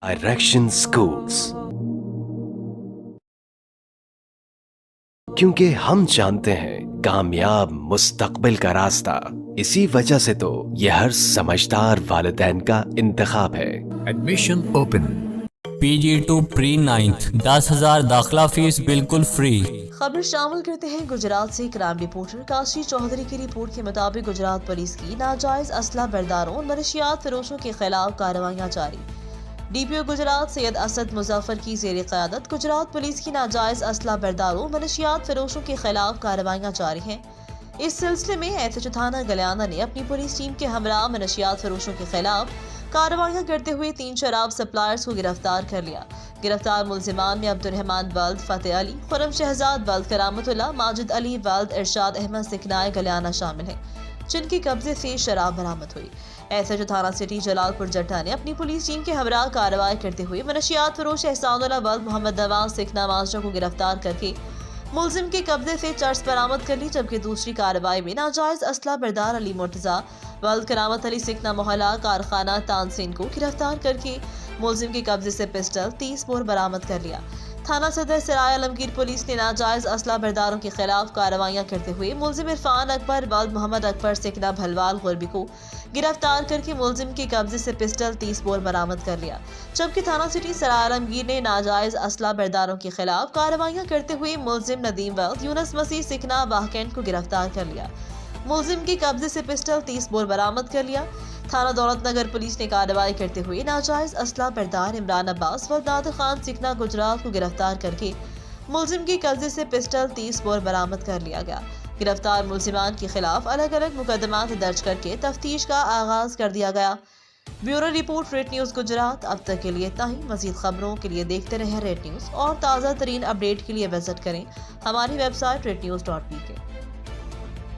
Direction schools, क्योंकि हम जानते हैं कामयाब मुस्तकबिल का रास्ता, इसी वजह से तो ये हर समझदार वालिदैन का इंतखाब है। Admission open. PG2 pre 9th 10,000 दाखिला फीस बिल्कुल फ्री। खबर शामिल करते हैं गुजरात से क्राइम रिपोर्टर काशी चौधरी की रिपोर्ट के मुताबिक गुजरात पुलिस की नाजायज असला बरदारों और मनशियात फरोशों के खिलाफ कार्रवाइयां जारी। DPO गुजरात सैयद असद मुजफ्फर की ज़ेर क़यादत गुजरात पुलिस की नाजायज असला बरदारों मनशियात फरोशों के खिलाफ कार्रवाइयां जारी हैं। इस सिलसिले में एसएचओ थाना गलियाना ने अपनी पुलिस टीम के हमरा मनशियात फरोशों के खिलाफ कार्रवाइयां करते हुए 3 शराब सप्लायर्स को गिरफ्तार कर लिया। गिरफ्तार मुलजिमान में अब्दुर्रहमान वल्द फतेह अली, खुरम शहजाद वल्द करामतुल्लाह, माजिद अली वल्द इरशाद अहमद सिकनाए गलियाना शामिल हैं, जिनके कब्जे से शराब बरामद हुई। एसएचओ थाना सिटी जलालपुर जट्टा ने अपनी पुलिस टीम के हमरा कार्रवाई करते हुए मनशियात फरोश एहसानुल्लाह वल्द मोहम्मद नवाज सिकना माजरा को गिरफ्तार करके मुलजिम के कब्जे से चर्स बरामद कर ली, जबकि दूसरी कार्रवाई में नाजायज असला बरदार अली मुर्तजा वल्द करामत अली सिकना मोहल्ला कारखाना तानसेन को गिरफ्तार करके मुलजिम के कब्जे से पिस्टल 30 बोर बरामद कर लिया। थाना सदर सराय आलमगीर पुलिस ने नाजायज असला बरदारों के खिलाफ कार्रवाइयां करते हुए मुलजिम इरफान अकबर वल्द मोहम्मद अकबर सिकना भलवाल गुरबी को गिरफ्तार करके मुलजिम के कब्जे से पिस्टल 30 बोर बरामद कर लिया, जबकि थाना सिटी सराय आलमगीर ने नाजायज असला बरदारों के खिलाफ कार्रवाइयां करते हुए मुलजिम नदीम वल्द यूनस मसीह सिकना वाहकैंड को गिरफ्तार कर लिया। मुलजिम के कब्जे से पिस्टल 30 बोर बरामद कर लिया। थाना दौलत नगर पुलिस ने कार्रवाई करते हुए नाजायज असला बरदार इमरान अब्बास व नादिर खान सिकना गुजरात को गिरफ्तार करके मुलजिम के कब्जे से पिस्टल 30 बोर बरामद कर लिया गया। गिरफ्तार मुलजिमान के खिलाफ अलग अलग मुकदमात दर्ज करके तफ्तीश का आगाज कर दिया गया। Bureau report red news Gujarat. अब तक के लिए इतना ही। मजीद खबरों के लिए देखते रहें रेड न्यूज़ और ताज़ा तरीन अपडेट के लिए विजिट करें हमारी वेबसाइट rednews.pk।